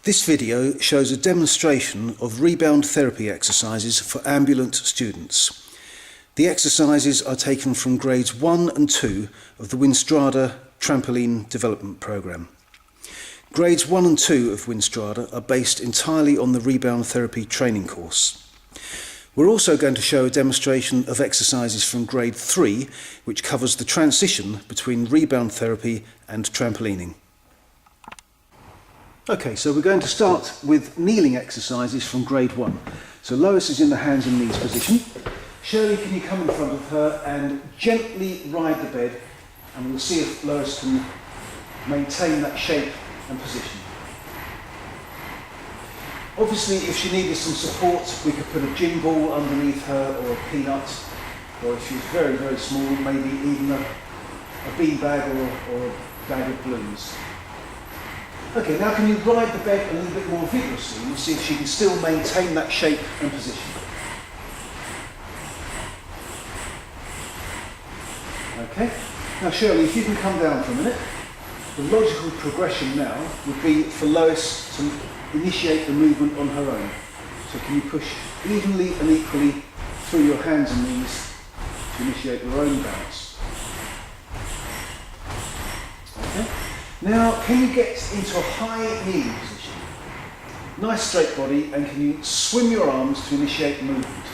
This video shows a demonstration of rebound therapy exercises for ambulant students. The exercises are taken from grades 1 and 2 of the Winstrada Trampoline Development Programme. Grades 1 and 2 of Winstrada are based entirely on the Rebound Therapy training course. We're also going to show a demonstration of exercises from grade 3, which covers the transition between rebound therapy and trampolining. Okay, so we're going to start with kneeling exercises from grade 1. So Lois is in the hands and knees position. Shirley, can you come in front of her and gently ride the bed, and we'll see if Lois can maintain that shape and position. Obviously, if she needed some support, we could put a gym ball underneath her, or a peanut, or if she was very, very small, maybe even a bean bag or a bag of blues. Okay, now can you ride the bed a little bit more vigorously? We'll see if she can still maintain that shape and position. Okay, now Shirley, if you can come down for a minute. The logical progression now would be for Lois to initiate the movement on her own. So can you push evenly and equally through your hands and knees to initiate your own bounce? Okay. Now, can you get into a high kneeling position? Nice straight body, and can you swim your arms to initiate movement?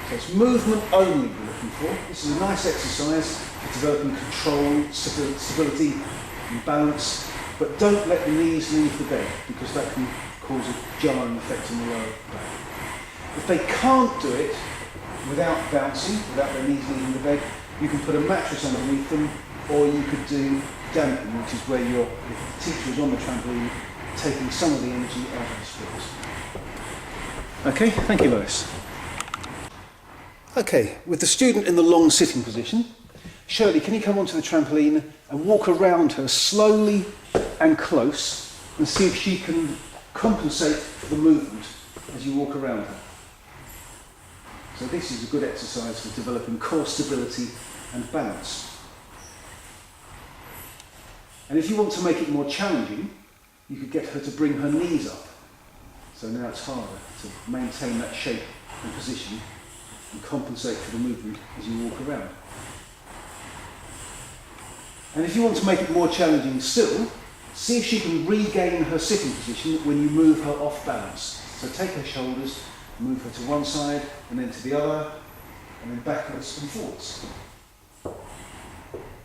So it's movement only we're looking for. This is a nice exercise for developing control, stability and balance, but don't let the knees leave the bed because that can cause a jarring effect on the lower back. If they can't do it without bouncing, without their knees leaving the bed, you can put a mattress underneath them, or you could do damping, which is where if the teacher is on the trampoline, taking some of the energy out of the sports. Okay, thank you, Lois. Okay, with the student in the long sitting position, Shirley, can you come onto the trampoline and walk around her slowly and close and see if she can compensate for the movement as you walk around her. So this is a good exercise for developing core stability and balance. And if you want to make it more challenging, you could get her to bring her knees up. So now it's harder to maintain that shape and position and compensate for the movement as you walk around. And if you want to make it more challenging still, see if she can regain her sitting position when you move her off balance. So take her shoulders, move her to one side and then to the other, and then backwards and forwards.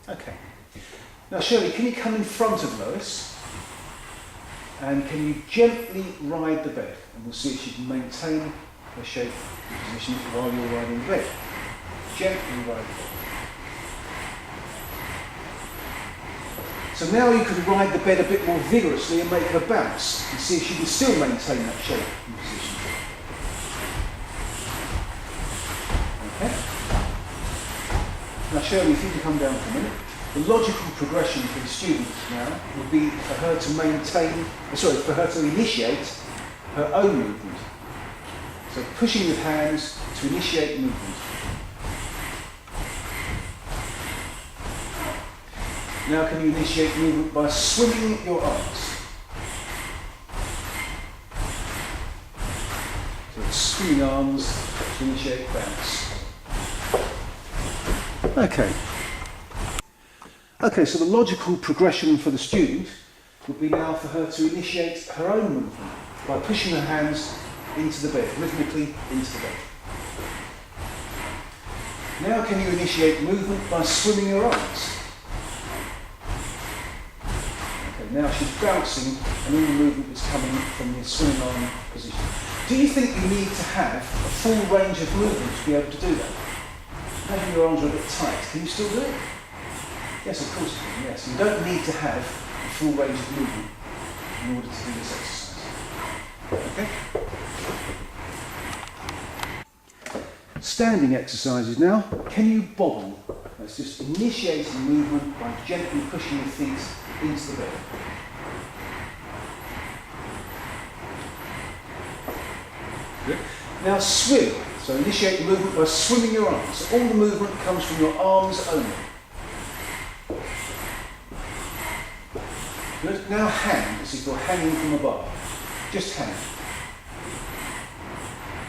Okay. Now Shirley, can you come in front of Lois and can you gently ride the bed, and we'll see if she can maintain her shape and position while you're riding the bed. Gently ride the bed. So now you can ride the bed a bit more vigorously and make her bounce and see if she can still maintain that shape and position. Okay. Now Shirley, if you can come down for a minute. The logical progression for the student now would be for her to initiate her own movement. So pushing with hands to initiate movement. Now can you initiate movement by swimming your arms? So it's swimming arms to initiate bounce. Okay, so the logical progression for the student would be now for her to initiate her own movement by pushing her hands into the bed, rhythmically into the bed. Now can you initiate movement by swimming your arms? Now she's bouncing and all the movement is coming from the swimming arm position. Do you think you need to have a full range of movement to be able to do that? Maybe your arms are a bit tight. Can you still do it? Yes, of course you can, yes. You don't need to have a full range of movement in order to do this exercise. Okay? Standing exercises now. Can you bobble? That's just initiating movement by gently pushing your feet into the bed. Good. Now swim. So initiate the movement by swimming your arms. So all the movement comes from your arms only. Good. Now hang, as if you're hanging from a bar. just hang.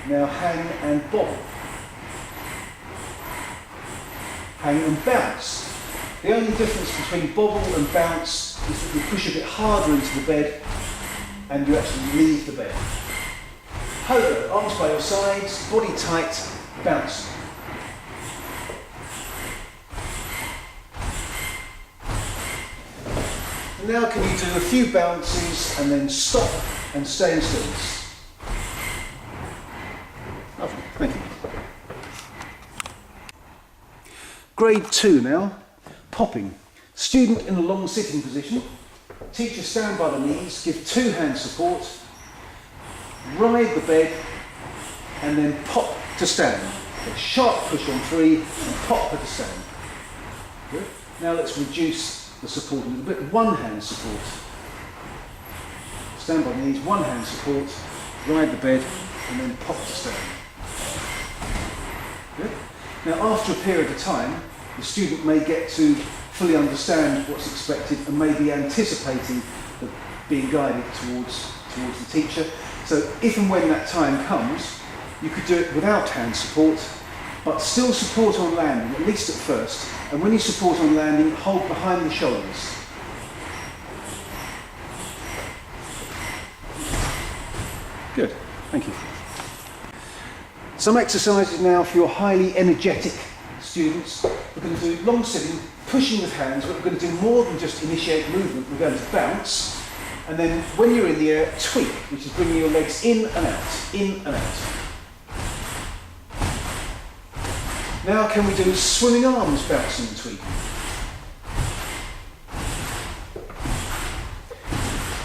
Now hang and bobble. Hang and bounce. The only difference between bobble and bounce is that you push a bit harder into the bed and you actually leave the bed. Pogo, arms by your sides, body tight, bouncing. And now can you do a few bounces and then stop and stay in stillness? Lovely, thank you. Grade 2 now, popping. Student in a long sitting position. Teacher stand by the knees, give 2 hand support, ride the bed and then pop to stand. A sharp push on 3 and pop her to stand. Good. Now let's reduce the support a little bit. 1 hand support. Stand by the knees, 1 hand support, ride the bed and then pop to stand. Good. Now after a period of time, the student may get to fully understand what's expected and may be anticipating being guided towards the teacher. So if and when that time comes, you could do it without hand support, but still support on landing, at least at first. And when you support on landing, hold behind the shoulders. Good, thank you. Some exercises now for your highly energetic students. We're going to do long sitting, pushing with hands, but we're going to do more than just initiate movement. We're going to bounce, and then when you're in the air, tweak, which is bringing your legs in and out, in and out. Now can we do swimming arms, bouncing and tweaking?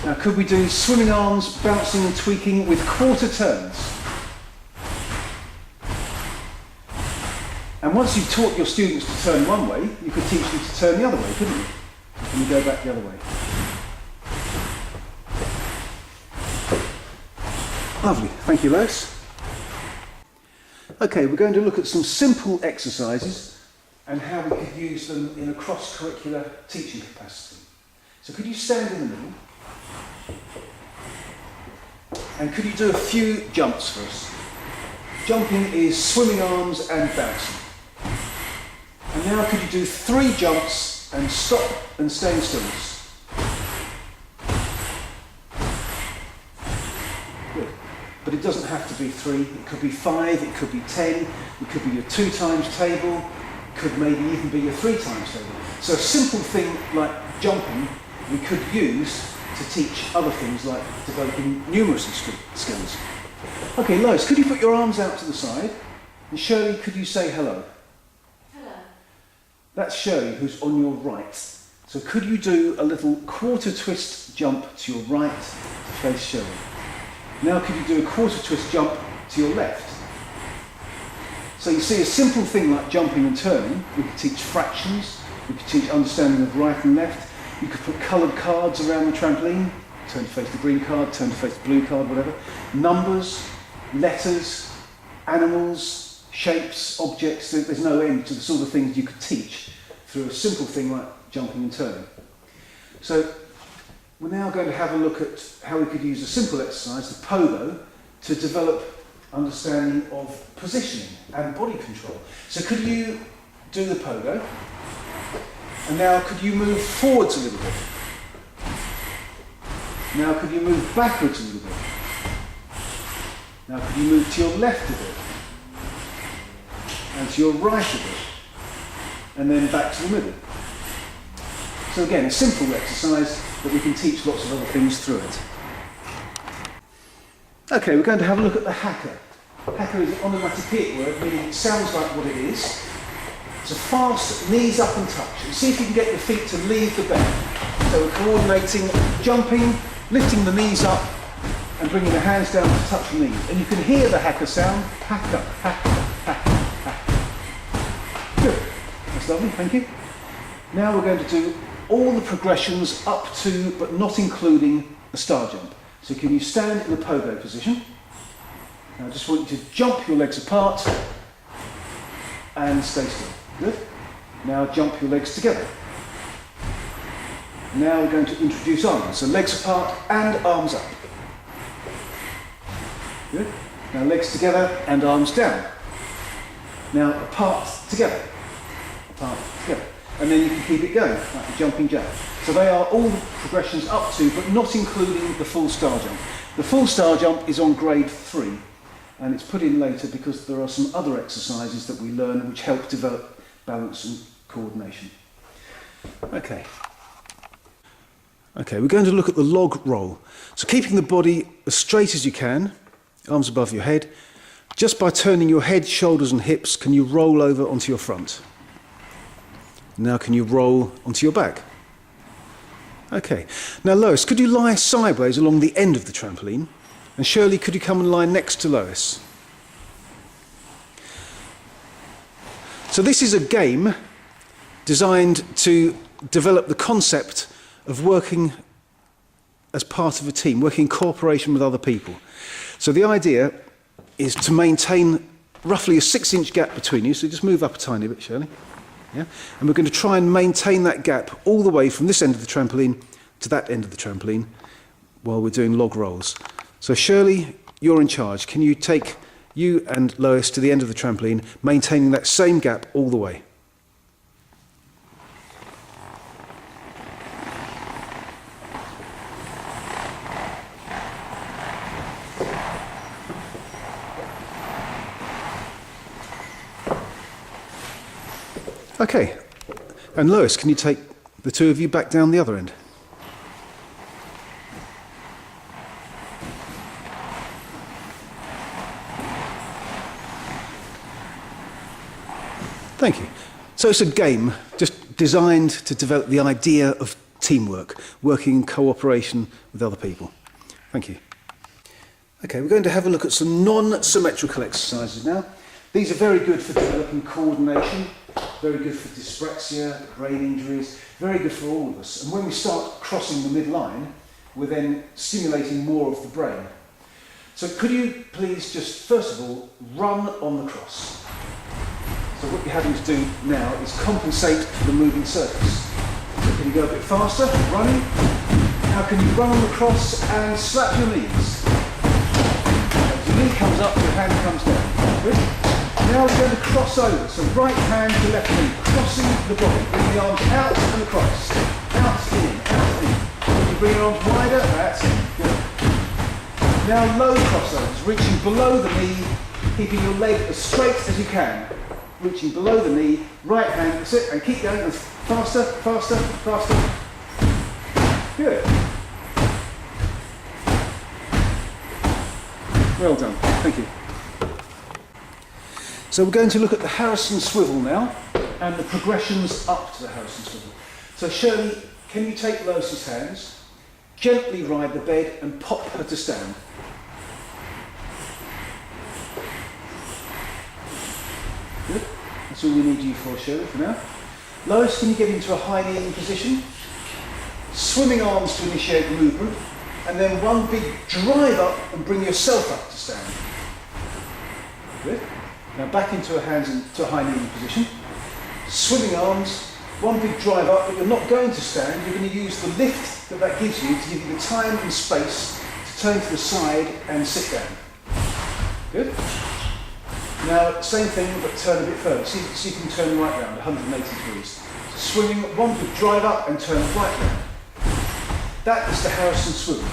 Now could we do swimming arms, bouncing and tweaking with quarter turns? And once you've taught your students to turn one way, you could teach them to turn the other way, couldn't you? And you go back the other way. Lovely, thank you Lois. Okay, we're going to look at some simple exercises and how we could use them in a cross-curricular teaching capacity. So could you stand in the middle? And could you do a few jumps for us? Jumping is swimming arms and bouncing. And now could you do 3 jumps and stop and stay in stillness? Good. But it doesn't have to be 3, it could be 5, it could be 10, it could be your 2 times table, it could maybe even be your 3 times table. So a simple thing like jumping we could use to teach other things like developing numeracy skills. Okay, Lois, could you put your arms out to the side? And Shirley, could you say hello? Hello. That's Shirley, who's on your right. So could you do a little quarter twist jump to your right to face Shirley? Now could you do a quarter twist jump to your left? So you see a simple thing like jumping and turning. We could teach fractions, we could teach understanding of right and left. You could put coloured cards around the trampoline, turn to face the green card, turn to face the blue card, whatever. Numbers, letters, animals, shapes, objects. There's no end to the sort of things you could teach through a simple thing like jumping and turning. So we're now going to have a look at how we could use a simple exercise, the pogo, to develop understanding of positioning and body control. So could you do the pogo? And now could you move forwards a little bit? Now could you move backwards a little bit? Now could you move to your left a bit? And to your right a bit? And then back to the middle. So again, a simple exercise that we can teach lots of other things through it. Okay, we're going to have a look at the haka. Haka is an onomatopoeic word, meaning it sounds like what it is. It's a fast knees up and touch. And see if you can get your feet to leave the bed. So we're coordinating, jumping, lifting the knees up and bringing the hands down to touch the knees. And you can hear the haka sound. Haka, haka, haka, haka. Good. That's lovely, thank you. Now we're going to do all the progressions up to, but not including, a star jump. So can you stand in the pogo position? Now I just want you to jump your legs apart and stay still. Good. Now jump your legs together. Now we're going to introduce arms. So legs apart and arms up. Good. Now legs together and arms down. Now apart together. Apart together. And then you can keep it going, like a jumping jack. So they are all progressions up to, but not including the full star jump. The full star jump is on grade 3, and it's put in later because there are some other exercises that we learn which help develop balance and coordination. Okay, we're going to look at the log roll. So keeping the body as straight as you can, arms above your head, just by turning your head, shoulders and hips, can you roll over onto your front? Now can you roll onto your back? Okay, now Lois, could you lie sideways along the end of the trampoline? And Shirley, could you come and lie next to Lois? So this is a game designed to develop the concept of working as part of a team, working in cooperation with other people. So the idea is to maintain roughly a 6-inch gap between you, so just move up a tiny bit, Shirley. Yeah? And we're going to try and maintain that gap all the way from this end of the trampoline to that end of the trampoline while we're doing log rolls. So Shirley, you're in charge. Can you take you and Lois to the end of the trampoline, maintaining that same gap all the way? Okay, and Lois, can you take the two of you back down the other end? Thank you. So it's a game just designed to develop the idea of teamwork, working in cooperation with other people. Thank you. Okay, we're going to have a look at some non-symmetrical exercises now. These are very good for developing coordination, very good for dyspraxia, brain injuries, very good for all of us. And when we start crossing the midline, we're then stimulating more of the brain. So could you please just, first of all, run on the cross? So what you're having to do now is compensate for the moving surface. So can you go a bit faster, running? Now can you run on the cross and slap your knees? As your knee comes up, your hand comes down. Good? Now we're going to cross over, so right hand to left knee, crossing the body, bring the arms out and across, out in, out in. You bring your arms wider, that's good. Now low crossovers, reaching below the knee, keeping your leg as straight as you can, reaching below the knee, right hand, that's it, and keep going, faster, faster, faster. Good. Well done, thank you. So we're going to look at the Harrison swivel now, and the progressions up to the Harrison swivel. So Shirley, can you take Lois's hands, gently ride the bed and pop her to stand. Good. That's all we need you for, Shirley, for now. Lois, can you get into a high kneeling position? Swimming arms to initiate movement, and then one big drive up and bring yourself up to stand. Good. Now back into a high kneeling position. Swimming arms, one big drive up, but you're not going to stand. You're going to use the lift that gives you to give you the time and space to turn to the side and sit down. Good. Now same thing, but turn a bit further. See if you can turn right round, 180 degrees. So swimming, one big drive up and turn right round. That is the Harrison swivel,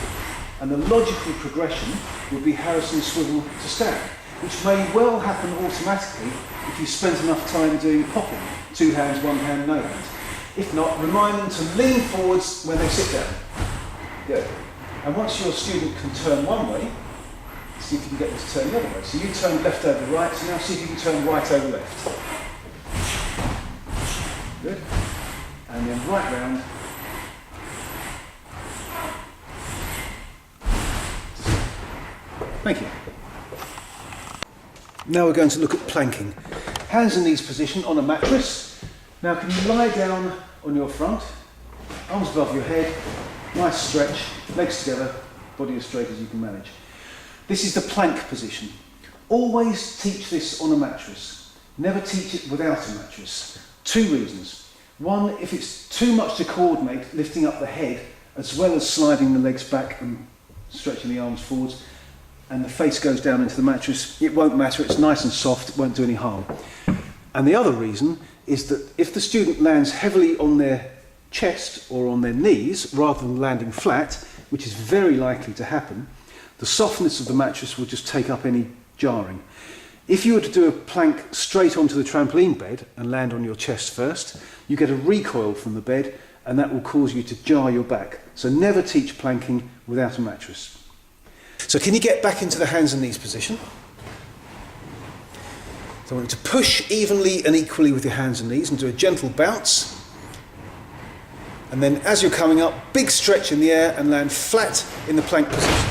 and the logical progression would be Harrison swivel to stand, which may well happen automatically if you spent enough time doing popping, 2 hands, 1 hand, no hands. If not, remind them to lean forwards when they sit down. Good. And once your student can turn one way, see if you can get them to turn the other way. So you turn left over right, so now see if you can turn right over left. Good. And then right round. Thank you. Now we're going to look at planking. Hands in knees position on a mattress. Now can you lie down on your front, arms above your head, nice stretch, legs together, body as straight as you can manage. This is the plank position. Always teach this on a mattress. Never teach it without a mattress. 2 reasons. One, if it's too much to coordinate, lifting up the head as well as sliding the legs back and stretching the arms forwards, and the face goes down into the mattress, it won't matter, it's nice and soft, it won't do any harm. And the other reason is that if the student lands heavily on their chest or on their knees rather than landing flat, which is very likely to happen, the softness of the mattress will just take up any jarring. If you were to do a plank straight onto the trampoline bed and land on your chest first, you get a recoil from the bed and that will cause you to jar your back. So never teach planking without a mattress. So can you get back into the hands and knees position? So I want you to push evenly and equally with your hands and knees and do a gentle bounce. And then as you're coming up, big stretch in the air and land flat in the plank position.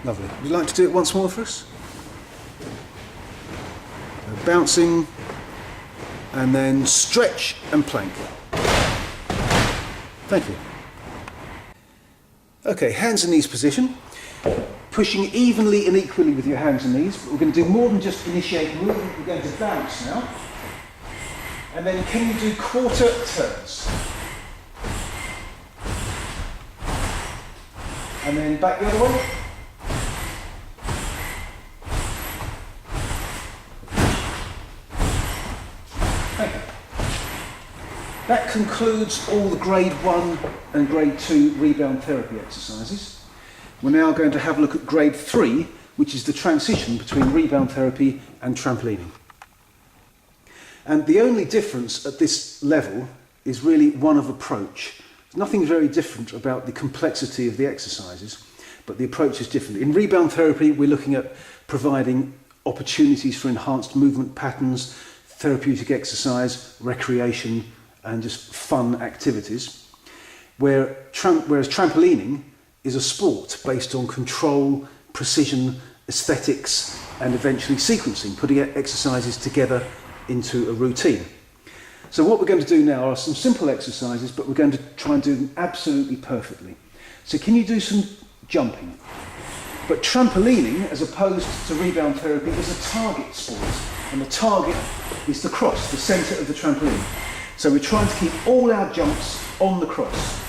Lovely. Would you like to do it once more for us? So bouncing and then stretch and plank. Thank you. Okay, hands and knees position. Pushing evenly and equally with your hands and knees, but we're going to do more than just initiate movement, we're going to bounce now. And then can you do quarter turns? And then back the other way. Thank you. That concludes all the grade 1 and grade 2 rebound therapy exercises. We're now going to have a look at grade 3, which is the transition between rebound therapy and trampolining. And the only difference at this level is really one of approach. There's nothing very different about the complexity of the exercises, but the approach is different. In rebound therapy, we're looking at providing opportunities for enhanced movement patterns, therapeutic exercise, recreation, and just fun activities. Whereas trampolining is a sport based on control, precision, aesthetics, and eventually sequencing, putting exercises together into a routine. So what we're going to do now are some simple exercises, but we're going to try and do them absolutely perfectly. So can you do some jumping? But trampolining, as opposed to rebound therapy, is a target sport, and the target is the cross, the centre of the trampoline. So we're trying to keep all our jumps on the cross.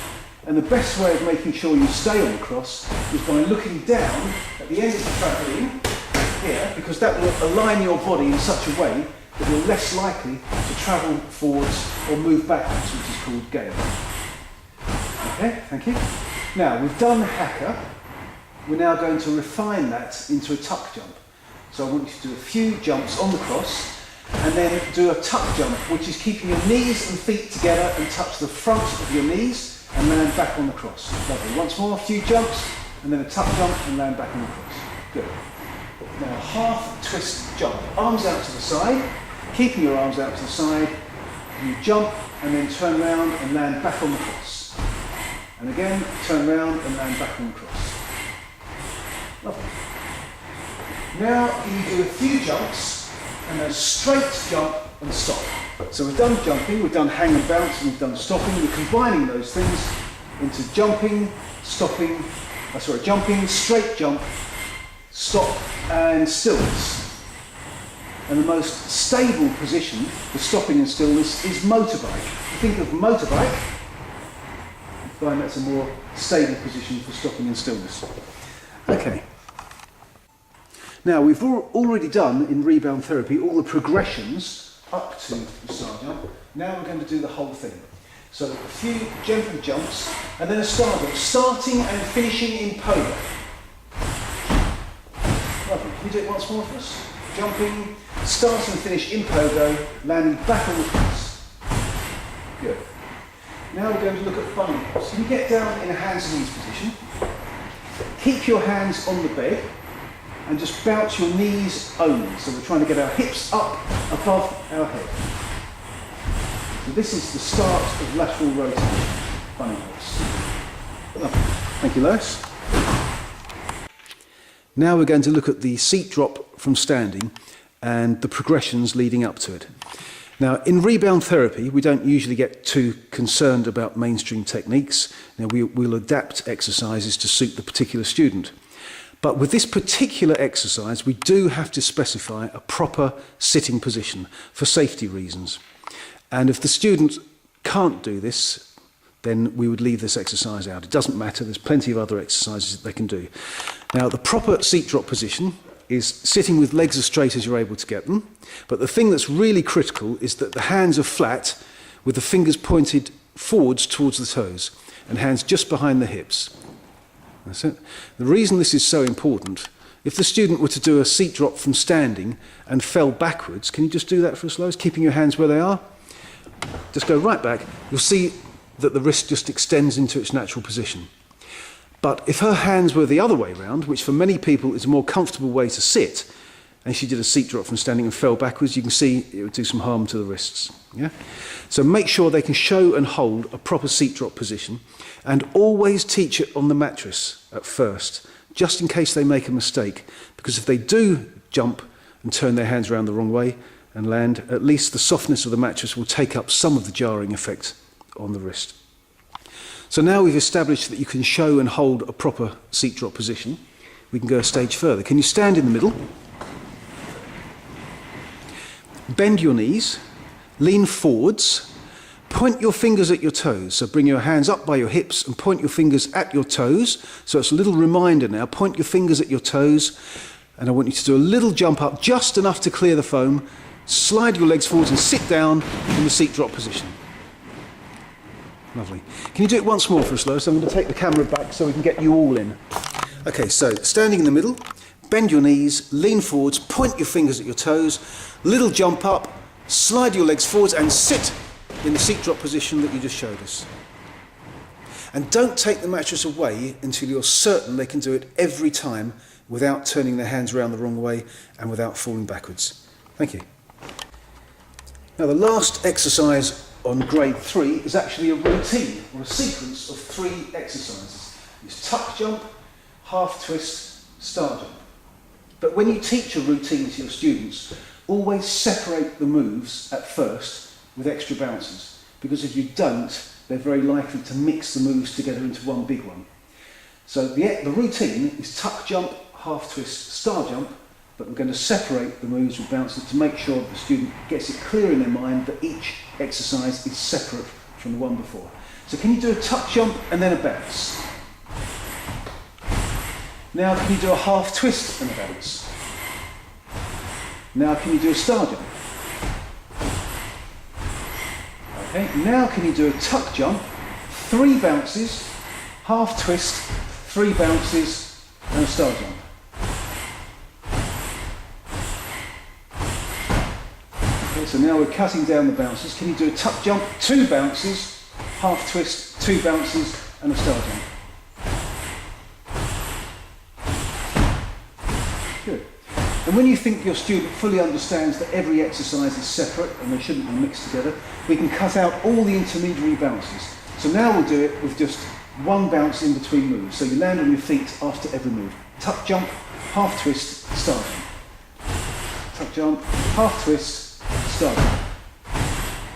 And the best way of making sure you stay on the cross is by looking down at the end of the trampoline, here, because that will align your body in such a way that you're less likely to travel forwards or move backwards, which is called gale. Okay, thank you. Now, we've done hacker. We're now going to refine that into a tuck jump. So I want you to do a few jumps on the cross, and then do a tuck jump, which is keeping your knees and feet together and touch the front of your knees and land back on the cross. Lovely. Once more, a few jumps, and then a tuck jump and land back on the cross. Good. Now, half twist jump. Arms out to the side, keeping your arms out to the side. You jump and then turn around and land back on the cross. And again, turn around and land back on the cross. Lovely. Now, you do a few jumps and then straight jump and stop. So we've done jumping, we've done hang and bounce, and we've done stopping. We're combining those things into jumping, stopping, jumping, straight jump, stop, and stillness. And the most stable position for stopping and stillness is motorbike. If you think of motorbike, you find that's a more stable position for stopping and stillness. Okay. Now, we've already done in rebound therapy all the progressions up to the star jump. Now we're going to do the whole thing. So a few gentle jumps and then a star jump, starting and finishing in pogo. Lovely. Can you do it once more for us? Jumping, start and finish in pogo, landing back on the cross. Good. Now we're going to look at bunny hops. Can you get down in a hands and knees position? Keep your hands on the bed and just bounce your knees only. So we're trying to get our hips up above our head. So this is the start of lateral rotation, bunny hops. Lovely. Thank you, Lois. Now we're going to look at the seat drop from standing and the progressions leading up to it. Now, in rebound therapy, we don't usually get too concerned about mainstream techniques. Now, we'll adapt exercises to suit the particular student. But with this particular exercise, we do have to specify a proper sitting position for safety reasons. And if the student can't do this, then we would leave this exercise out. It doesn't matter, there's plenty of other exercises that they can do. Now, the proper seat drop position is sitting with legs as straight as you're able to get them, but the thing that's really critical is that the hands are flat with the fingers pointed forwards towards the toes and hands just behind the hips. That's it. The reason this is so important, if the student were to do a seat drop from standing and fell backwards, can you just do that for us, Lois, keeping your hands where they are? Just go right back. You'll see that the wrist just extends into its natural position. But if her hands were the other way round, which for many people is a more comfortable way to sit, and she did a seat drop from standing and fell backwards, you can see it would do some harm to the wrists. Yeah? So make sure they can show and hold a proper seat drop position, and always teach it on the mattress at first, just in case they make a mistake. Because if they do jump and turn their hands around the wrong way and land, at least the softness of the mattress will take up some of the jarring effect on the wrist. So now we've established that you can show and hold a proper seat drop position, we can go a stage further. Can you stand in the middle? Bend your knees, lean forwards, point your fingers at your toes. So bring your hands up by your hips and point your fingers at your toes. So it's a little reminder now, point your fingers at your toes, and I want you to do a little jump up, just enough to clear the foam, slide your legs forwards and sit down in the seat drop position. Lovely. Can you do it once more for us, Lois? I'm going to take the camera back so we can get you all in. Okay, so standing in the middle, bend your knees, lean forwards, point your fingers at your toes, little jump up, slide your legs forwards and sit in the seat drop position that you just showed us. And don't take the mattress away until you're certain they can do it every time without turning their hands around the wrong way and without falling backwards. Thank you. Now the last exercise on grade 3 is actually a routine or a sequence of 3 exercises. It's tuck jump, half twist, star jump. But when you teach a routine to your students, always separate the moves at first with extra bounces, because if you don't, they're very likely to mix the moves together into one big one. So the routine is tuck jump, half twist, star jump, but we're going to separate the moves with bounces to make sure that the student gets it clear in their mind that each exercise is separate from the one before. So can you do a tuck jump and then a bounce? Now can you do a half twist and a bounce? Now can you do a star jump? Okay, now can you do a tuck jump, 3 bounces, half twist, 3 bounces and a star jump? Okay, so now we're cutting down the bounces. Can you do a tuck jump, 2 bounces, half twist, 2 bounces and a star jump? Good. And when you think your student fully understands that every exercise is separate and they shouldn't be mixed together, we can cut out all the intermediary bounces. So now we'll do it with just 1 bounce in between moves. So you land on your feet after every move. Tuck jump, half twist, star jump. Tuck jump, half twist, star jump.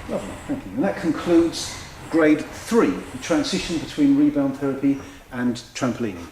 Lovely, thank you. And that concludes grade 3, the transition between rebound therapy and trampolining.